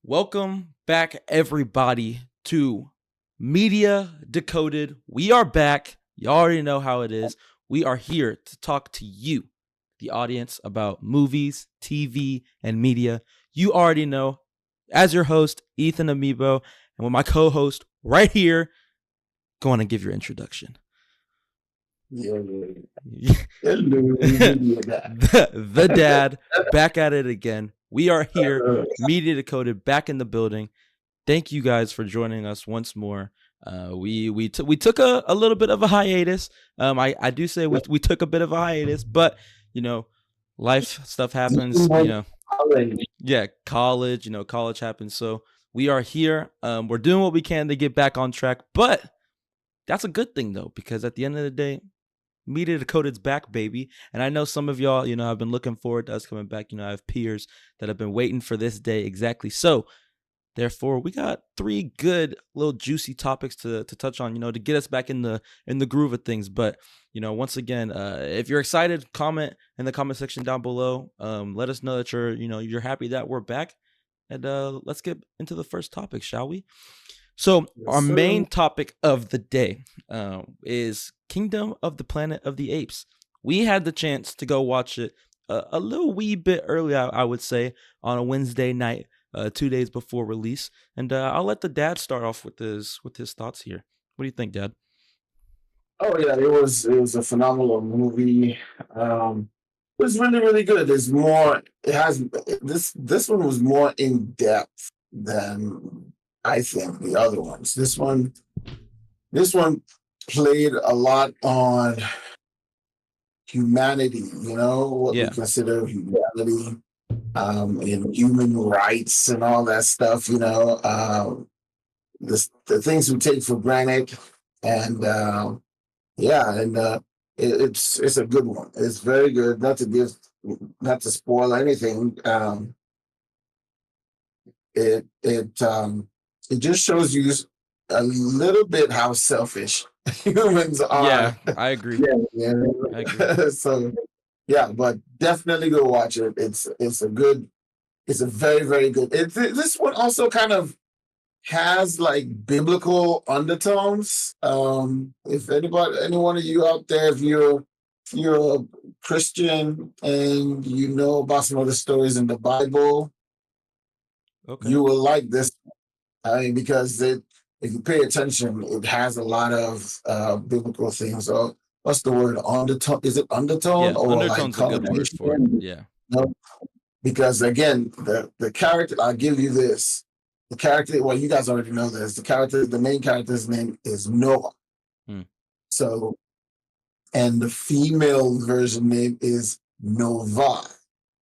Welcome back, everybody, to Media Decoded. We are back. You already know how it is. We are here to talk to you, the audience, about movies, TV, and media. You already know. As your host, Ethan Amiibo, and with my co-host right here, go on and give your introduction. Yeah. the dad, back at it again. We are here, Media Decoded, back in the building. Thank you guys for joining us once more. We took a little bit of a hiatus. I do say we took a bit of a hiatus, but life stuff happens. College. College happens. So we are here. We're doing what we can to get back on track, but that's a good thing though, because at the end of the day, Media Decoded's back, baby. And I know some of y'all, have been looking forward to us coming back. I have peers that have been waiting for this day exactly. So therefore, we got three good little juicy topics to touch on, to get us back in the groove of things. But once again, if you're excited, comment in the comment section down below. Let us know that you're happy that we're back, and let's get into the first topic, shall we? So our main topic of the day is Kingdom of the Planet of the Apes. We had the chance to go watch it a little wee bit early, I would say, on a Wednesday night. 2 days before release, and I'll let the dad start off with his thoughts here. What do you think, Dad? Oh yeah, it was a phenomenal movie. It was really good. There's more. It has this one was more in depth than I think the other ones. This one played a lot on humanity. What we consider humanity. And human rights and all that stuff, the things we take for granted, and it's a good one. It's very good. Not to spoil anything. It just shows you a little bit how selfish humans are. Yeah, I agree. I agree. So. Yeah, but definitely go watch it. It's a very, very good. This one also kind of has like biblical undertones. If any one of you out there, if you're a Christian and you know about some of the stories in the Bible, you will like this. I mean, because if you pay attention, it has a lot of biblical things. So what's the word? Undertone? Is it undertone or undertone's like a good word for it. Yeah. No, because again, the character. I'll give you this. The character. Well, you guys already know this. The main character's name is Noah. So, and the female version name is Nova.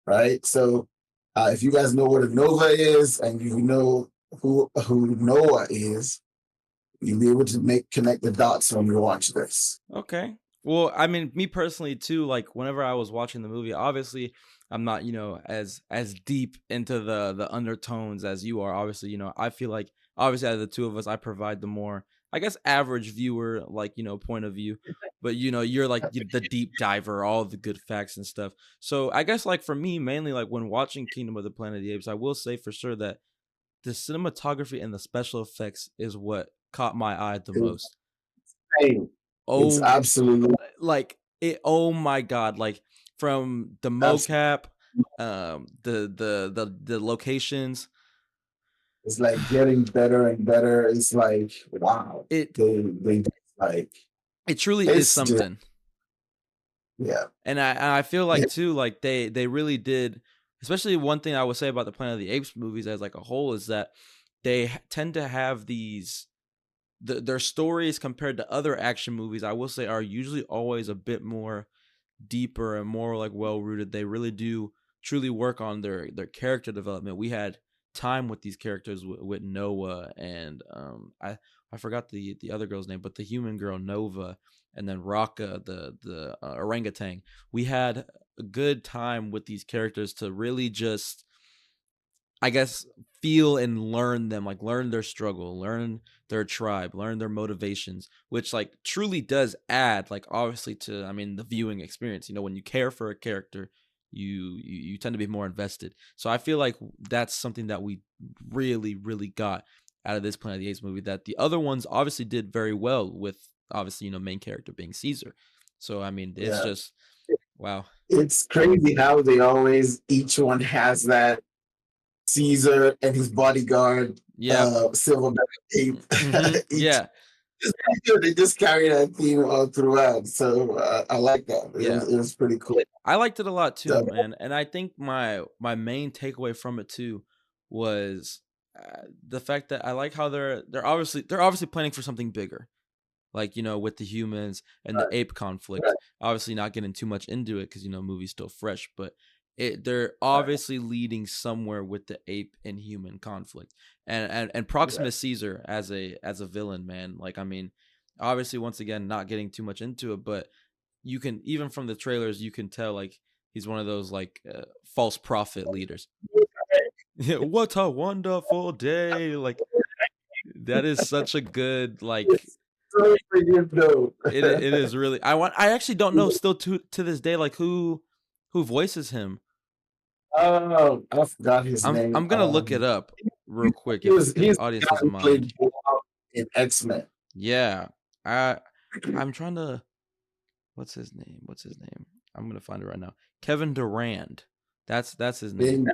Right. So, if you guys know what a Nova is, and you know who Noah is, you'll be able to connect the dots when you watch this. Okay. Well, I mean, me personally too, like whenever I was watching the movie, obviously I'm not, as deep into the undertones as you are. Obviously, I feel like obviously out of the two of us, I provide the more, I guess, average viewer, like, point of view. But you're like the deep diver, all the good facts and stuff. So I guess like for me, mainly like when watching Kingdom of the Planet of the Apes, I will say for sure that the cinematography and the special effects is what caught my eye the most. It's absolutely like it. Oh my god! Like from the mocap, the locations. It's like getting better and better. It's like wow. It truly is something. Yeah, and I feel like too, like they really did. Especially one thing I would say about the Planet of the Apes movies as like a whole is that they tend to have these. Their stories compared to other action movies, I will say, are usually always a bit more deeper and more like well rooted. They really do truly work on their character development. We had time with these characters with Noah and I forgot the other girl's name, but the human girl Nova, and then Raka, the orangutan. We had a good time with these characters to really just, I guess, feel and learn them, like learn their struggle, learn their tribe, learn their motivations, which like truly does add, like obviously to, I mean, the viewing experience. When you care for a character, you tend to be more invested. So I feel like that's something that we really really got out of this Planet of the Apes movie that the other ones obviously did very well with, obviously, main character being Caesar. So I mean, it's Yeah. just wow. It's crazy how they always each one has that Caesar and his bodyguard, Yeah. Silverback Ape. Each Yeah. they just carry that theme all throughout. So I like that. Yeah. It was pretty cool. I liked it a lot too, So, man. And I think my main takeaway from it too was the fact that I like how they're obviously planning for something bigger, like with the humans and the right, ape conflict. right, Obviously, not getting too much into it because movie's still fresh, but they're right, obviously leading somewhere with the ape and human conflict, and right. Proximus Caesar as a villain, man. Like, I mean, obviously, once again, not getting too much into it, but you can, even from the trailers, you can tell like he's one of those like false prophet leaders. What a wonderful day! Like, that is such a good, like, It's so freaking dope. it is really. I actually don't know still to this day like who voices him. Oh, I forgot his I'm name. gonna look it up real quick if He's the the audience guy doesn't who mind. played Bulldog in X-Men. Yeah, I I'm trying to. What's his name? I'm gonna find it right now. Kevin Durand. That's his name. Being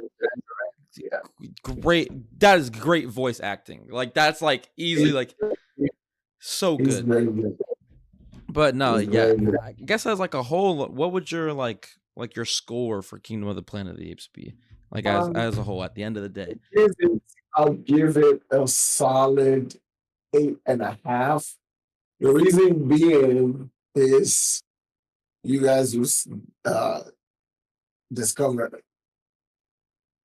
yeah. Great. That is great voice acting. Like, that's like easily like so He's good. very good. But no, He's yeah. very good. I guess as like a whole, what would your like your score for Kingdom of the Planet of the Apes be? Like, as a whole, at the end of the day. I'll give it a solid 8.5. The reason being is you guys uh, discover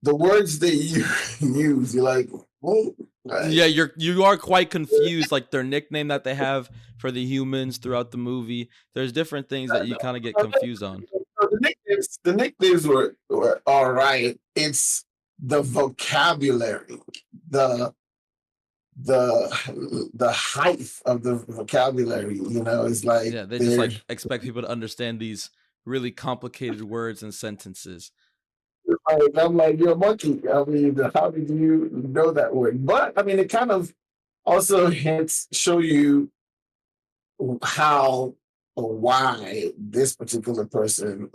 the words they use. You're like, what? Like, Yeah, you are quite confused. Like, their nickname that they have for the humans throughout the movie. There's different things that you kind of get confused on. the nicknames were all right. It's the vocabulary, the the height of the vocabulary. Is like Yeah, they just they're like expect people to understand these really complicated words and sentences. like, I'm like, you're a monkey. I mean, how did you know that word? But I mean, it kind of also hints show you how or why this particular person,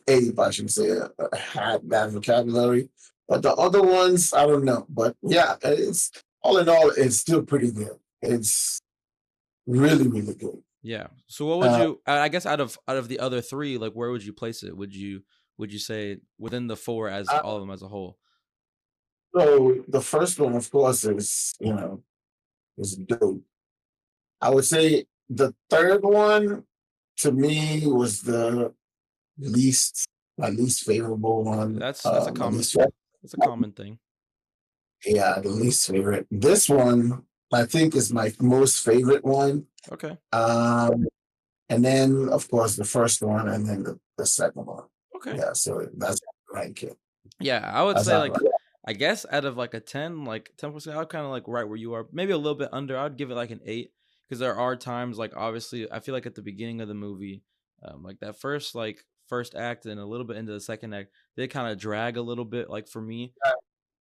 Abe, I should say, had that vocabulary. But the other ones, I don't know. But yeah, it's all in all, it's still pretty good. It's really, really good. Yeah. So what would Uh, you? I guess out of the other three, like, where would you place it? Would you say within the four as I, all of them as a whole? so the first one, of course, is dope. I would say the third one to me was the least my least favorable one. That's a My common least favorite. that's a common thing. Yeah, the least favorite. This one I think is my most favorite one. Okay. And then of course the first one, and then the second one. Okay. Yeah, so that's right, kid. Yeah, I would That's say not like, right. I guess out of like a 10, like 10%, I'd kind of like right where you are, maybe a little bit under. I'd give it like an 8 because there are times, like, obviously I feel like at the beginning of the movie, like that first act and a little bit into the second act, they kind of drag a little bit, like, for me.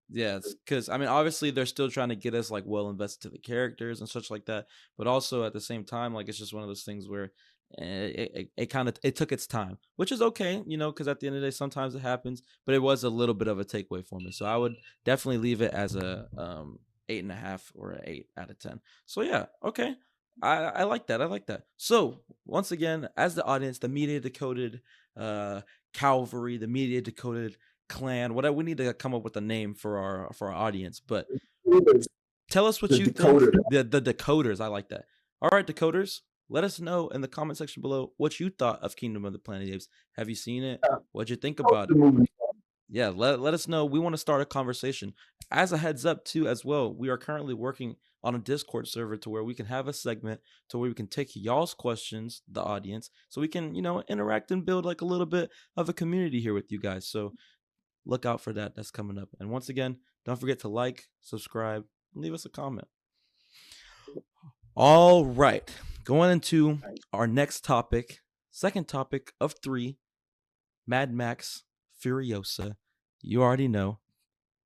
Yeah, because I mean, obviously they're still trying to get us like well invested to the characters and such like that, but also at the same time, like, it's just one of those things where it kind of it took its time, which is okay, because at the end of the day, sometimes it happens. But it was a little bit of a takeaway for me, so I would definitely leave it as a 8.5 or an 8 out of 10. So yeah, okay, I like that. I like that. So once again, as the audience, the media decoded Calvary, the media decoded clan, whatever, we need to come up with a name for our audience. But tell us what The you think. decoder. The decoders, I like that. All right, decoders, let us know in the comment section below what you thought of Kingdom of the Planet of the Apes. Have you seen it? What'd you think about The it? movie. Yeah, let us know. We want to start a conversation. As a heads up too, as well, we are currently working on a Discord server to where we can have a segment to where we can take y'all's questions, the audience, so we can, interact and build like a little bit of a community here with you guys. So look out for that. That's coming up. And once again, don't forget to like, subscribe, and leave us a comment. All right, going into our next topic, second topic of 3, Mad Max Furiosa. You already know.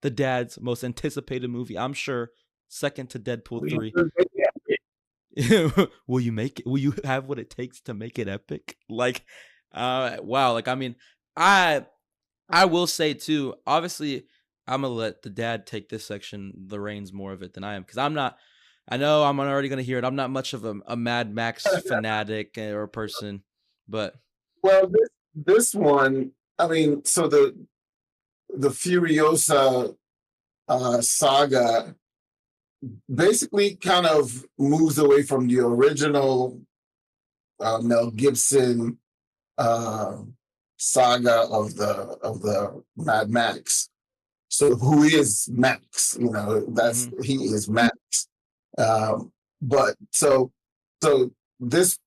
The dad's most anticipated movie, I'm sure, second to Deadpool 3. Will you make it? Will you have what it takes to make it epic? Like, wow. Like, I mean, I I will say too. Obviously, I'm gonna let the dad take this section, the reins more of it than I am, because I'm not. I know I'm already gonna hear it. I'm not much of a Mad Max fanatic or person, but Well, this one, I mean, so the Furiosa saga basically kind of moves away from the original Mel Gibson uh, saga of the Mad Max. So who is Max? You know, mhm, he is Max. But so this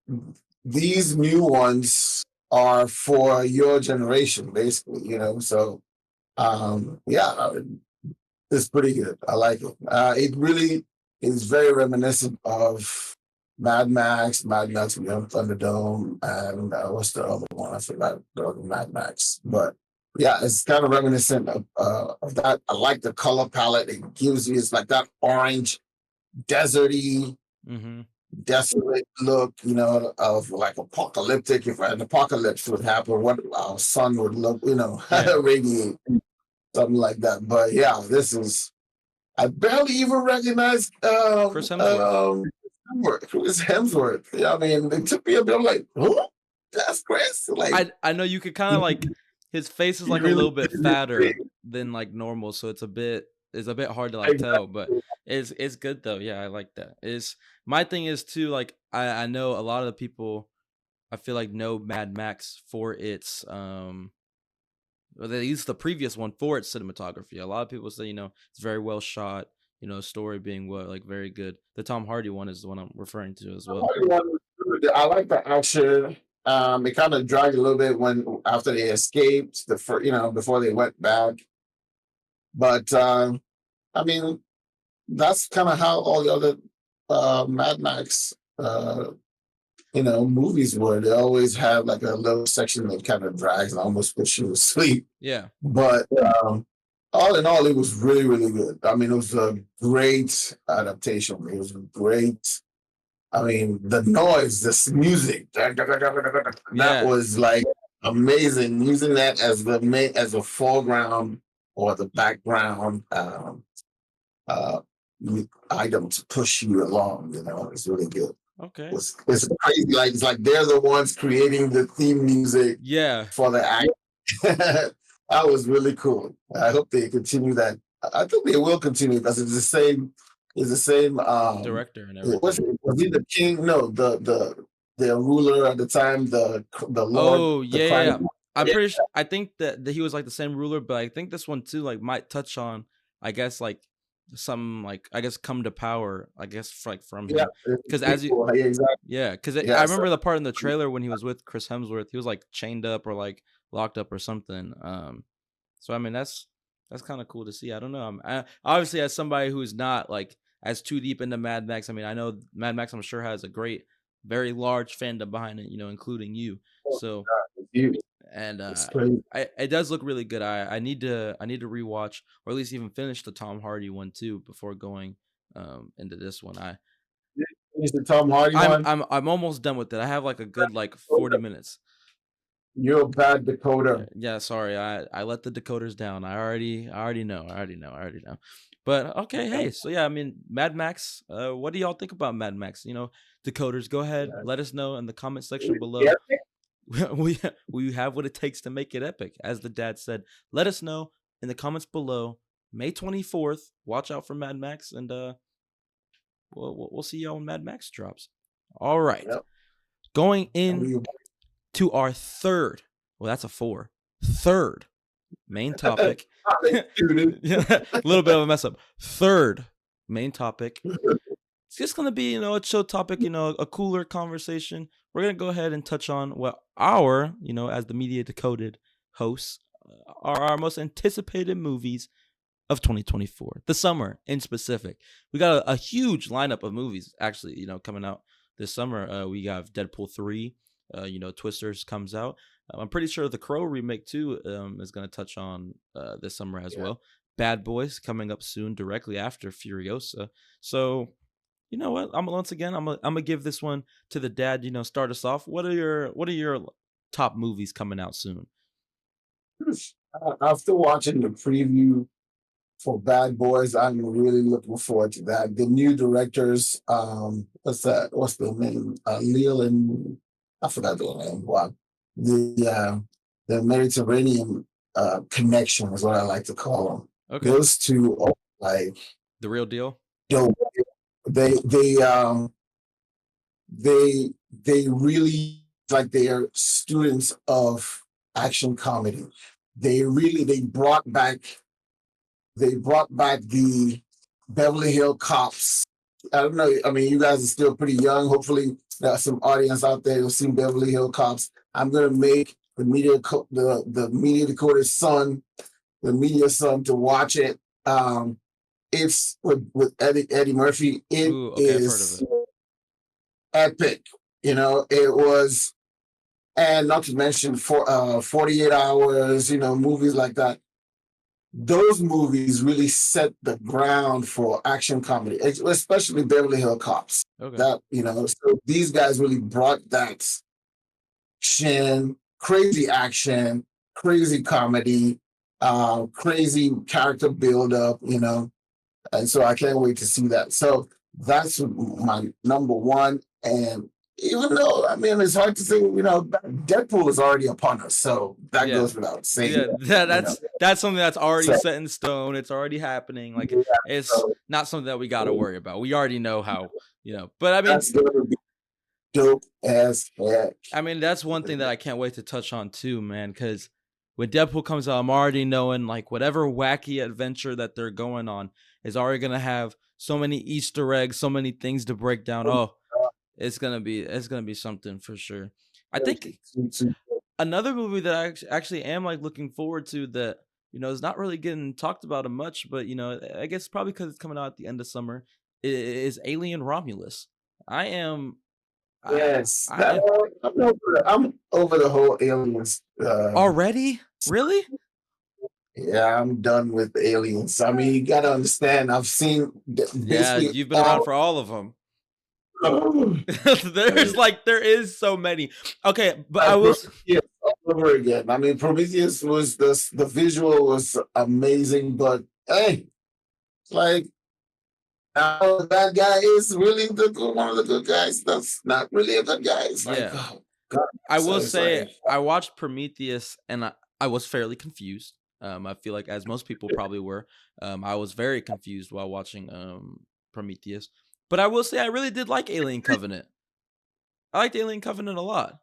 these new ones are for your generation, basically. You know, so yeah, it's pretty good. I like it. It really is very reminiscent of Mad Max Beyond Thunderdome, and what's the other one? I forgot the other Mad Max. But yeah, it's kind of reminiscent of that. I like the color palette it gives you. It's like that orange, deserty, mhm, desolate look, you know, of like apocalyptic. If an apocalypse would happen, what our sun would look, you know, yeah. radiate, something like that. But yeah, this is I barely even recognized Chris Hemsworth. Chris Hemsworth. Yeah, I mean, it took me a bit. I'm like, who? That's Chris. Like, I know you could kind of like his face is he like a really little bit did this fatter thing. than like normal, so it's a bit hard to like tell, but Exactly. it's good though. Yeah, I like that. Is my thing is too like I know a lot of the people I feel like know Mad Max for its well, they used the previous one for its cinematography. A lot of people say, it's very well shot, story being well like very good. The Tom Hardy one is the one I'm referring to as well. I like the action. It kind of dragged a little bit when after they escaped the first, you know, before they went back. But I mean, that's kind of how all the other Mad Max you know, movies were. They always have like a little section that kind of drags and almost puts you to sleep. Yeah. But all in all, it was really, really good. I mean, it was a great adaptation. It was great. I mean, the noise, this music, that Yeah. was like amazing. Using that as the main, as a foreground or the background uh, item to push you along. You know, it's really good. Okay. It's crazy. Like it's like they're the ones creating the theme music Yeah. for the act. That was really cool. I hope they continue that. I think they will continue because it's the same. It's the same. Director and Was, everything. was he the king? No, the ruler at the time. The Lord, Oh, the yeah, yeah, prime. yeah. I'm Yeah, pretty sure I think that he was like the same ruler, but I think this one too like might touch on I guess like some like I guess come to power, I guess like from yeah, him. it's Cuz pretty as you cool. Yeah, exactly. yeah, cuz I Yeah, so remember the part in the trailer when he was with Chris Hemsworth, he was like chained up or like locked up or something. So I mean that's kind of cool to see. I don't know. Obviously as somebody who's not like as too deep into Mad Max, I mean, I know Mad Max I'm sure has a great very large fandom behind it, including you. So it's huge. and It's crazy. it does look really good. I need to rewatch or at least even finish the Tom Hardy one too before going into this one. It's the Tom Hardy I'm one. I'm I'm almost done with it. I have like a good like 40 minutes. You're a bad Yeah, decoder. yeah, sorry. I let the decoders down. I already know. I already know. But okay, hey. So yeah, I mean Mad Max, what do y'all think about Mad Max? Decoders, go ahead. Let us know in the comment section Yeah. below. we have what it takes to make it epic. As the dad said, let us know in the comments below. May 24th. Watch out for Mad Max, and we'll see y'all when Mad Max drops. All right, Yep. going in We- to our third. Well, that's a four. Third main topic. Yeah, a little bit of a mess up. Third main topic. It's just gonna be, a chill topic, a cooler conversation. We're gonna go ahead and touch on what our, as the Media Decoded hosts, are our most anticipated movies of 2024, the summer in specific. We got a huge lineup of movies actually, coming out this summer. We have Deadpool 3, Twisters comes out. I'm pretty sure the Crow remake too is going to touch on this summer as Yeah. well. Bad Boys coming up soon, directly after Furiosa. So you know what? I'm gonna give this one to the dad. Start us off. What are your top movies coming out soon? After watching the preview for Bad Boys, I'm really looking forward to that. The new directors, what's that? What's the name? Leal and I forgot the name. Wow. The Mediterranean connection is what I like to call them. Okay, Those two are like the real deal. dope. They they um they they really like they are students of action comedy. They brought back the Beverly Hill Cops. I don't know. I mean, you guys are still pretty young. Hopefully, there's some audience out there who's seen Beverly Hill Cops. I'm gonna make the media decoder son, the media son, to watch it. It's with Eddie Murphy. It Ooh, okay, I've heard of is it. epic. It was, and not to mention 48 hours. Movies like that, those movies really set the ground for action comedy, especially Beverly Hill Cops. Okay, So these guys really brought that crazy action, crazy comedy, crazy character build up. And so I can't wait to see that. So that's my number one. And even though, I mean, it's hard to say, Deadpool is already upon us. So that yeah, goes without saying, yeah. That's something that's already so set in stone. It's already happening. Like yeah, it's so not something that we got to worry about. We already know how. But I mean, that's gonna be dope as heck. that's one thing that I can't wait to touch on too, man. Because when Deadpool comes out, I'm already knowing like whatever wacky adventure that they're going on is already gonna have so many Easter eggs, so many things to break down. Oh, it's gonna be something for sure. I think another movie that I actually am like looking forward to that is not really getting talked about much, but I guess probably because it's coming out at the end of summer is Alien Romulus. I am I Yes, I am I'm over the whole aliens. already really. Yeah, I'm done with aliens. I mean, you gotta understand. I've seen Yeah, basically you've been around all. for all of them. There is so many. Okay, but I Like will. Prometheus all over again. I mean, Prometheus was the visual was amazing, but hey, like now that guy is really one of the good guys. That's not really a good guy. It's like, Yeah, oh god. I So will it's say like, I watched Prometheus and I was fairly confused. I feel like as most people probably were. I was very confused while watching Prometheus. But I will say I really did like Alien Covenant. I liked Alien Covenant a lot.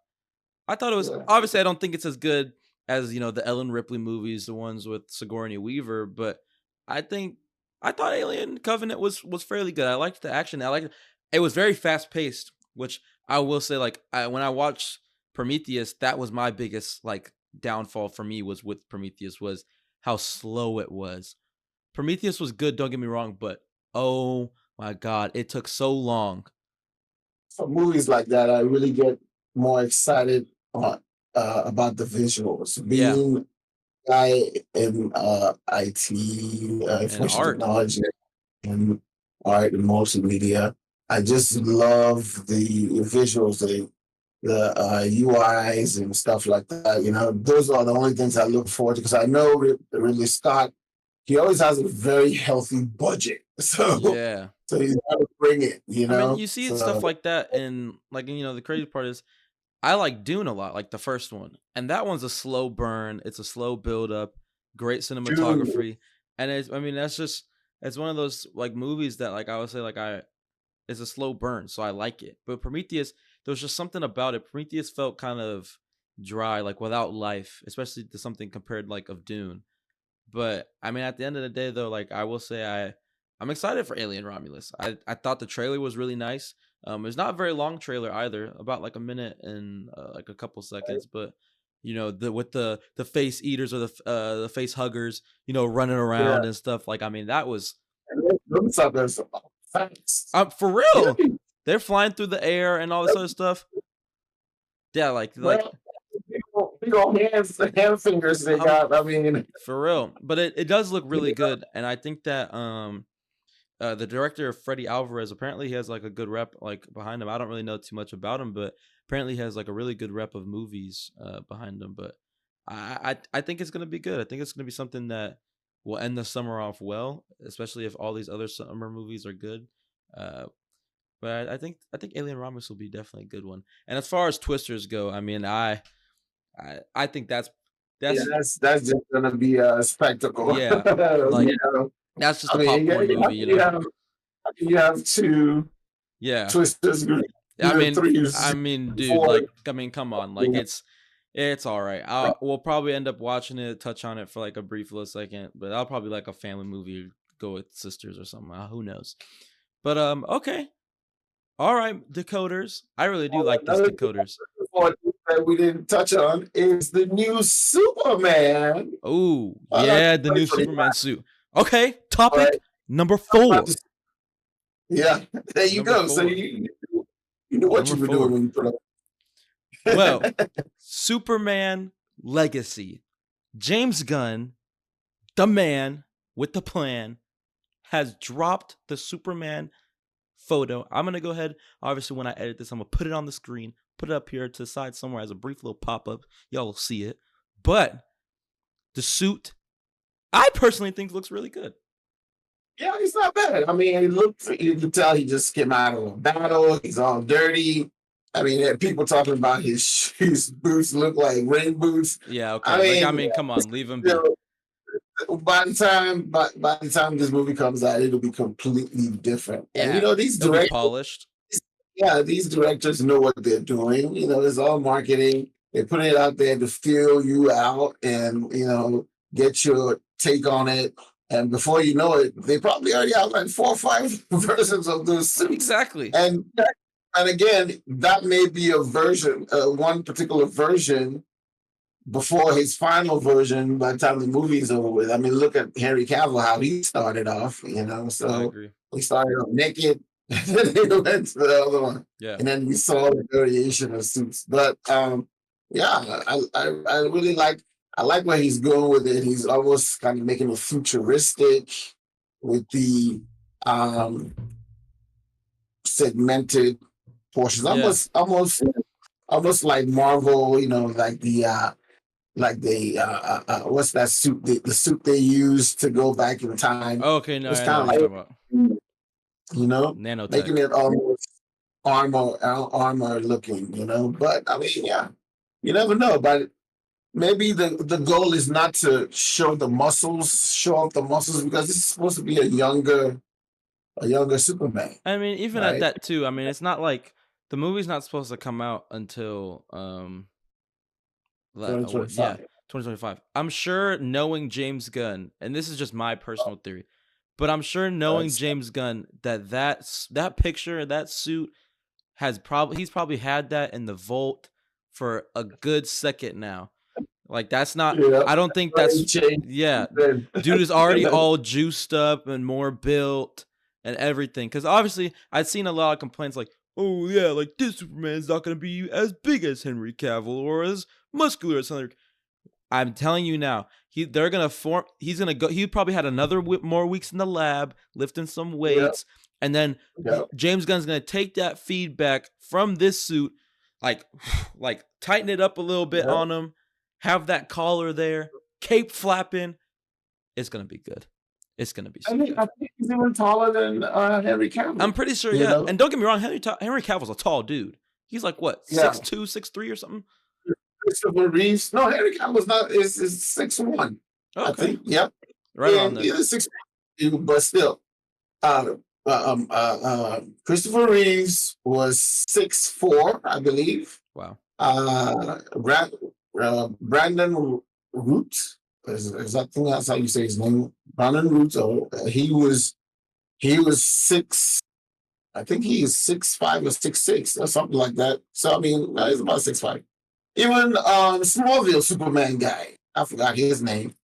I thought it was yeah. obviously I don't think it's as good as the Ellen Ripley movies, the ones with Sigourney Weaver, but I think I thought Alien Covenant was fairly good. I liked the action. I liked it was very fast paced, which I will say like when I watched Prometheus, that was my biggest like downfall for me was with Prometheus was how slow it was. Prometheus was good, don't get me wrong, but oh my god, it took so long. For movies like that, I really get more excited about the visuals. Yeah, Being a guy in IT, and information art. technology, and art and multimedia, I just love the visuals, the UIs and stuff like that. Those are the only things I look forward to because I know Ridley Scott. He always has a very healthy budget, so Yeah. he's got to bring it. You see it So stuff like that, and like the crazy part is, I like Dune a lot, like the first one, and that one's a slow burn. It's a slow build up, great June. cinematography, and that's just it's one of those like movies that like I would say like it's a slow burn, so I like it. But Prometheus, there was just something about it. Prometheus felt kind of dry, like without life, especially to something compared like of Dune. But at the end of the day, though, like I will say, I'm excited for Alien Romulus. I thought the trailer was really nice. It's not a very long trailer either, about like a minute and like a couple seconds. But the with the face eaters or the face huggers, running Yeah. around and stuff. Like that was And those others are fast. for real. They're flying through the air and all this other stuff. Yeah, like Well, big old hand fingers they um got. I mean, for real. But it does look really good, and I think that the director Freddie Alvarez, apparently he has like a good rep like behind him. I don't really know too much about him, but apparently he has like a really good rep of movies behind him. But I think it's gonna be good. I think it's gonna be something that will end the summer off well, especially if all these other summer movies are good. Uh, but I think Alien Romulus will be definitely a good one. And as far as twisters go, I mean, I think yeah, that's that's just gonna be a spectacle. yeah, like You know, that's just I a mean, popcorn movie, you have two Yeah. twisters, you I have mean, three, dude, four. come on, like it's all right. We'll probably end up watching it, touch on it for like a brief little second, but I'll probably like a family movie, go with sisters or something. Who knows? But okay, all right, decoders. I really do like this Another decoders. one that we didn't touch on is the new Superman. Oh yeah, the new 2025, Superman suit. Okay, topic but number I'm about 4. to, yeah, there you Number go. So 4. you know what Number you were doing 4. when you put Well, up. Superman Legacy. James Gunn, the man with the plan, has dropped the Superman photo. I'm going to go ahead. Obviously, when I edit this, I'm going to put it on the screen, put it up here to the side somewhere as a brief little pop up. Y'all will see it. But the suit, I personally think looks really good. Yeah, he's not bad. I mean, he looked, you can tell he just came out of a battle. He's all dirty. I mean, people talking about his boots look like rain boots. Yeah, I okay. Like, I mean, mean, come on, leave him you be. by the time this movie comes out, it'll be completely different. And Yeah, it'll be polished. yeah, these directors know what they're doing. You know, it's all marketing. They're putting it out there to feel you out and get your take on it. And before you know it, they probably already have like 4 or 5 versions of those suits. Exactly. And again, that may be a version, one particular version before his final version by the time the movie's over with. I mean, look at Henry Cavill, how he started off, I So agree. he started off naked, and then he went to the other one. Yeah. And then we saw the variation of suits. But yeah, I really I like where he's going with it. He's almost kind of making it futuristic with the segmented portions. Yeah. Almost like Marvel, like the what's that suit? The suit they use to go back in time. Okay, no, It's I know kind what of you're like talking making Nanotech. it almost armor looking. But I mean, yeah, you never know. But maybe the goal is not to show off the muscles because this is supposed to be a younger Superman, I mean, even at right? that too, I mean, it's not like the movie's not supposed to come out until yeah, 2025. 2025. I'm sure knowing James Gunn, and this is just my personal theory, but I'm sure knowing That's James Gunn that picture, that suit he's probably had that in the vault for a good second now. Like that's not yeah. I don't think Already that's changed. yeah. Dude is already all juiced up and more built and everything. Cause obviously I'd seen a lot of complaints like, oh yeah, like this Superman's not gonna be as big as Henry Cavill or as muscular as Henry. I'm telling you now, they're gonna form. He's gonna go. He probably had another more weeks in the lab lifting some Yeah, weights, and then yeah, James Gunn's gonna take that feedback from this suit, like, like tighten it up a little bit yeah. on him, have that collar there, cape flapping. It's gonna be good. It's gonna be I so mean, good. I think he's even taller than Henry Cavill. I'm pretty sure, You yeah. know, And don't get me wrong, Henry Cavill's a tall dude. He's like what, yeah. 6'2", 6'3", or something. Christopher Reeves. No, Henry Cavill's not is 6'1". I Okay, think. Yep. right around And there. either 6'1", but still. Christopher Reeves was 6'4", I believe. Wow. Brandon Root is that thing? That's how you say his name. Brandon Root. He was six. I think he is 6'5" or 6'6" or something like that. So I mean, no, he's about 6'5". Even Smallville Superman guy, I forgot his name.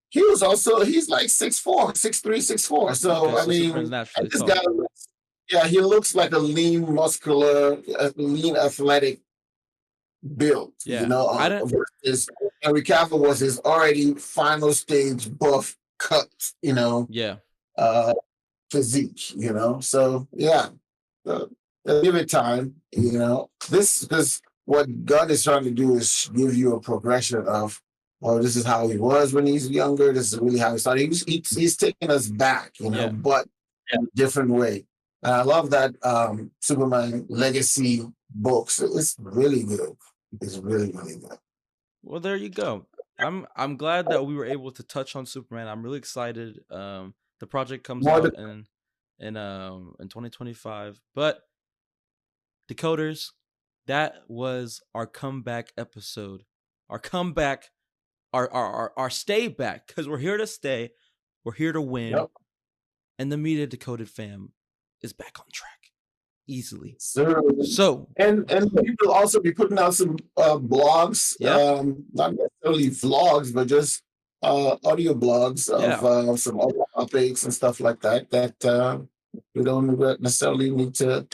He's like 6'4", 6'3", 6'4". So Okay, I so Superman's mean, naturally this tall. guy, yeah, he looks like a lean, muscular, lean, athletic built, Yeah. I don't. versus Henry Cavill was his already final stage buff cut, Yeah. uh, physique, So yeah, uh, give it time, This because what Gunn is trying to do is give you a progression of, well, this is how he was when he's younger. This is really how he started. He's taking us back, Yeah. but in a different way. And I love that Superman Legacy books. It's really good. It's really, really good. Well, there you go. I'm glad that we were able to touch on Superman. I'm really excited. The project comes More than out in 2025. But Decoders, that was our comeback episode. Our comeback, our stay back, because we're here to stay. We're here to win. yep. And the Media Decoded fam is back on track easily. Sir. So, And we will also be putting out some blogs, yep. not necessarily vlogs, but just audio blogs Yeah. of some other topics and stuff like that we don't necessarily need to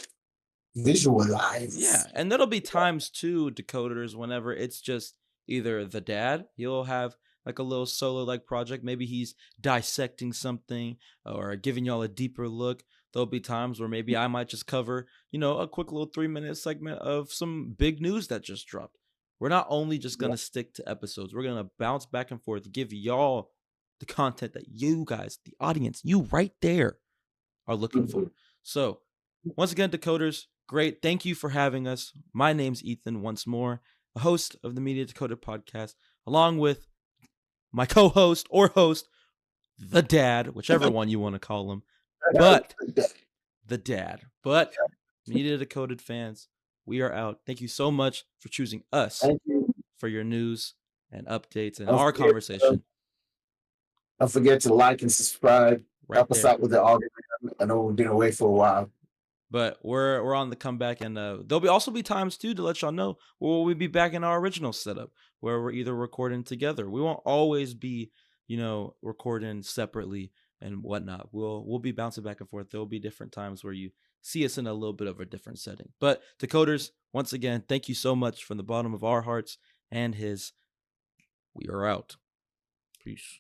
visualize. Yeah, and there'll be times too, Decoders, whenever it's just either the dad, he'll have like a little solo like project. Maybe he's dissecting something or giving y'all a deeper look. There'll be times where maybe I might just cover, a quick little 3 minute segment of some big news that just dropped. We're not only just gonna stick to episodes, we're gonna bounce back and forth, give y'all the content that you guys, the audience, you right there are looking for. So, once again, Decoders, great. Thank you for having us. My name's Ethan, once more, a host of the Media Decoded podcast, along with my co-host or host, the dad, whichever one you want to call him, but the dad. But Media Decoded fans, we are out. Thank you so much for choosing us Thank you. for your news and updates and Don't our forget, conversation don't forget to like and subscribe. right Help us there. out with the algorithm. I know we've been away for a while. But we're on the comeback, and there'll be also be times too to let y'all know where we'll be back in our original setup, where we're either recording together. We won't always be, recording separately and whatnot. We'll be bouncing back and forth. There'll be different times where you see us in a little bit of a different setting. But Decoders, once again, thank you so much from the bottom of our hearts and his. We are out. Peace.